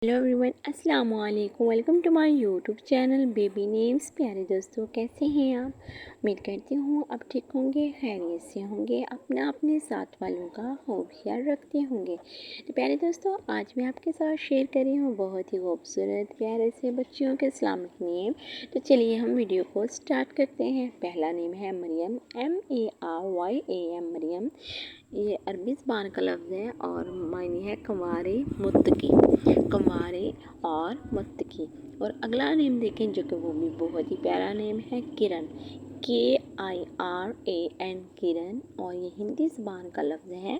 Hello everyone, अस्सलाम वालेकुम। Welcome to my YouTube channel baby names. प्यारे दोस्तों, कैसे हैं आप? उम्मीद करती हूँ आप ठीक होंगे, खैरियत से होंगे, अपने साथ वालों का खूब ख्याल रखते होंगे। तो प्यारे दोस्तों, आज मैं आपके साथ शेयर कर रही हूँ बहुत ही खूबसूरत प्यारे से बच्चियों के इस्लामिक नेम। तो चलिए हम वीडियो को स्टार्ट करते हैं। पहला नेम है मरियम, MARYAM, मरियम। ये अरबी ज़बान का लफ्ज़ है और मायने है कंवारे मुत्तकी, कंवारे और मुत्तकी। और अगला नेम देखें जो कि वो भी बहुत ही प्यारा नेम है, किरण, KIRAN, किरण। और ये हिंदी ज़बान का लफ्ज़ है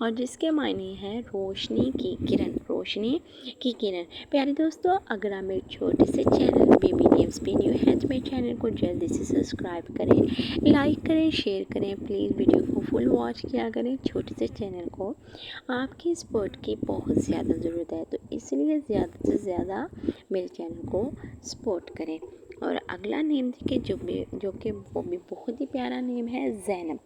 और जिसके मायने हैं रोशनी की किरण, रोशनी की किरण। प्यारे दोस्तों, अगर आप मेरे छोटे से चैनल बेबी नेम्स पे न्यू हैं तो मेरे चैनल को जल्दी से सब्सक्राइब करें, लाइक करें, शेयर करें। प्लीज़ वीडियो को फुल वॉच किया करें। छोटे से चैनल को आपकी सपोर्ट की बहुत ज़्यादा ज़रूरत है, तो इसलिए ज़्यादा से ज़्यादा मेरे चैनल को सपोर्ट करें। और अगला नेम देखिए जो कि वो भी बहुत ही प्यारा नेम है, ज़ैनब।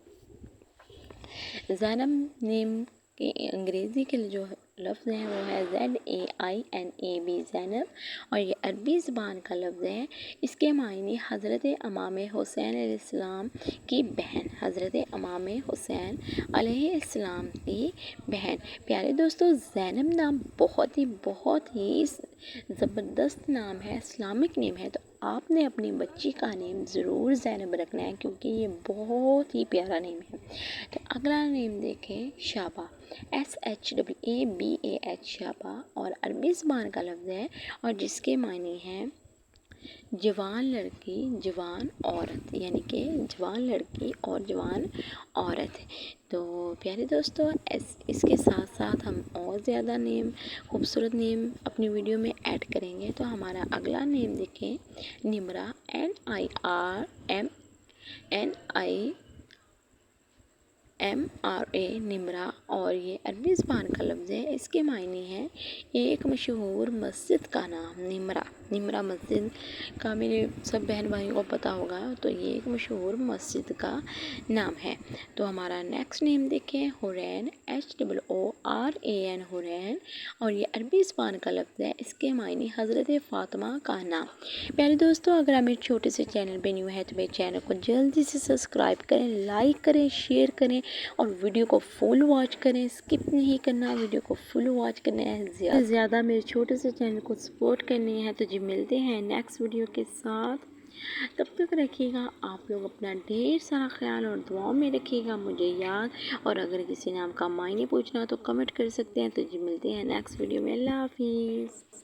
ज़ैनब नेम के अंग्रेज़ी के जो लफ्ज़ हैं वो है ZAINAB, ज़ैनब। और ये अरबी ज़बान का लफ्ज़ है। इसके मायने हज़रत इमाम हुसैन अलैहिस्सलाम की बहन, हज़रत इमाम हुसैन अलैहिस्सलाम की बहन। प्यारे दोस्तों, ज़ैनब नाम बहुत ही ज़बरदस्त नाम है, इस्लामिक नेम है। तो आपने अपनी बच्ची का नेम ज़रूर ज़ैनब रखना है क्योंकि ये बहुत ही प्यारा नेम है। तो अगला नेम देखें, शाबा, SHAABAH, शाबा। और अरबी ज़बान का लफ्ज़ है और जिसके मायने हैं जवान लड़की, जवान औरत, यानी कि जवान लड़की और जवान औरत। तो प्यारे दोस्तों, इसके साथ साथ हम और ज़्यादा नेम, खूबसूरत नेम अपनी वीडियो में ऐड करेंगे। तो हमारा अगला नेम देखें, निमरा, NIRMNIMRA, निमरा। और ये अरबी ज़बान का लफ्ज़ है। इसके मायने हैं एक मशहूर मस्जिद का नाम, निमरा। निमरा मस्जिद का मेरे सब बहन भाइयों को पता होगा, तो ये एक मशहूर मस्जिद का नाम है। तो हमारा नेक्स्ट नेम देखें, हुरैन, HOORAN, हुरैन। और ये अरबी ज़बान का लफ्ज़ है। इसके मायने हज़रत फ़ातिमा का नाम। प्यारे दोस्तों, अगर आप मेरे छोटे से चैनल पे न्यू है तो मेरे चैनल को जल्दी से सब्सक्राइब करें, लाइक करें, शेयर करें और वीडियो को फुल वॉच करें। स्किप नहीं करना, वीडियो को फुल वॉच करना है, ज़्यादा से ज़्यादा मेरे छोटे से चैनल को सपोर्ट करनी है। तो जी मिलते हैं नेक्स्ट वीडियो के साथ। तब तक रखिएगा आप लोग अपना ढेर सारा ख्याल और दुआओं में रखिएगा मुझे याद। और अगर किसी नाम का मायने पूछना हो तो कमेंट कर सकते हैं। तो जी मिलते हैं नेक्स्ट वीडियो में। अल्लाह हाफिज़।